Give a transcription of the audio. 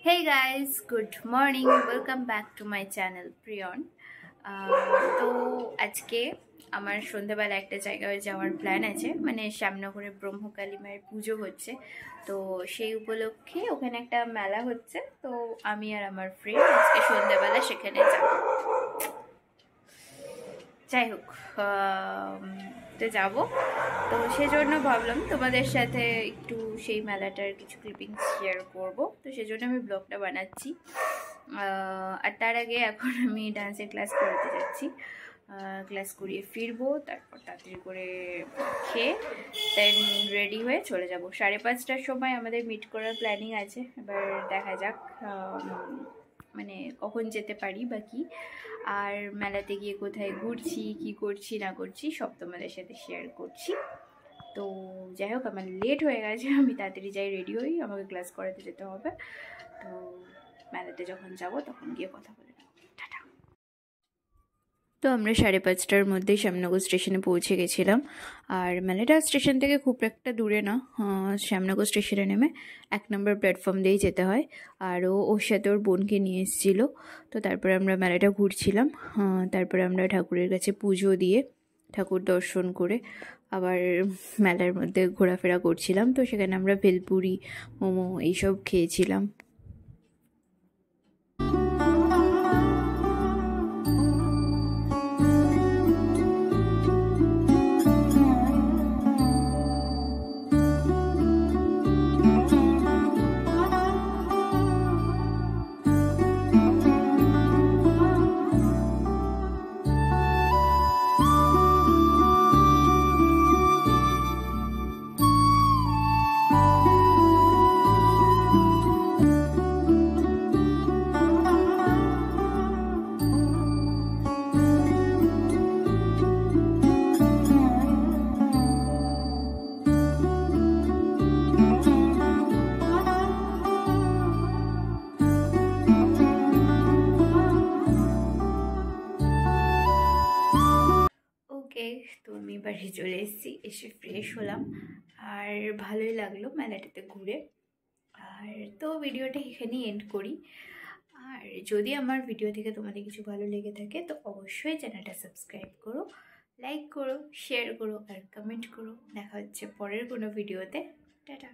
Hey guys, good morning. Welcome back to my channel Priyon. তো আজকে আমার সন্ধ্যাবেলা একটা জায়গায় যাওয়ার প্ল্যান আছে, মানে শ্যামনগরে ব্রহ্মকালী মায়ের পুজো হচ্ছে। তো সেই উপলক্ষে ওখানে একটা মেলা হচ্ছে, তো আমি আর আমার ফ্রেন্ড আজকে সন্ধ্যাবেলা সেখানে যাব। যাই হোক, তো যাবো, তো সেজন্য ভাবলাম তোমাদের সাথে একটু সেই মেলাটার কিছু ক্লিপিংস শেয়ার করব। তো সেজন্য আমি ব্লগটা বানাচ্ছি। আর তার আগে এখন আমি ডান্সের ক্লাস করাতে যাচ্ছি। ক্লাস করিয়ে ফিরবো, তারপর তাড়াতাড়ি করে খেয়ে দেন রেডি হয়ে চলে যাব। 5:30টার সময় আমাদের মিট করার প্ল্যানিং আছে। এবার দেখা যাক মানে কখন যেতে পারি বা কি, আর মেলাতে গিয়ে কোথায় ঘুরছি, কি করছি না করছি সব তোমাদের সাথে শেয়ার করছি। তো যাই হোক, আমার লেট হয়ে গেছে, আমি তাড়াতাড়ি যাই, রেডি হই, আমাকে ক্লাস করাতে যেতে হবে। তো মেলাতে যখন যাব তখন গিয়ে কথা বলে নেব। টাটা। তো আমরা 5:30টার মধ্যেই শ্যামনগর স্টেশনে পৌঁছে গেছিলাম। আর মেলাটা স্টেশন থেকে খুব একটা দূরে না, শ্যামনগর স্টেশনে নেমে 1 নম্বর প্ল্যাটফর্ম দিয়েই যেতে হয়। আর ওর সাথে ওর বোনকে নিয়ে এসেছিল। তো তারপরে আমরা মেলাটা ঘুরছিলাম, তারপরে আমরা ঠাকুরের কাছে পুজো দিয়ে ঠাকুর দর্শন করে আবার মেলার মধ্যে ঘোরাফেরা করছিলাম। তো সেখানে আমরা ভেলপুরি, মোমো এইসব খেয়েছিলাম। তো আমি বাড়ি চলে এসেছি, এসে ফ্রেশ হলাম, আর ভালোই লাগলো মেলাটাতে ঘুরে। আর তো ভিডিওটা এখানেই এন্ড করি। আর যদি আমার ভিডিও থেকে তোমাদের কিছু ভালো লেগে থাকে তো অবশ্যই চ্যানেলটা সাবস্ক্রাইব করো, লাইক করো, শেয়ার করো আর কমেন্ট করো। দেখা হচ্ছে পরের কোনো ভিডিওতে। টাটা।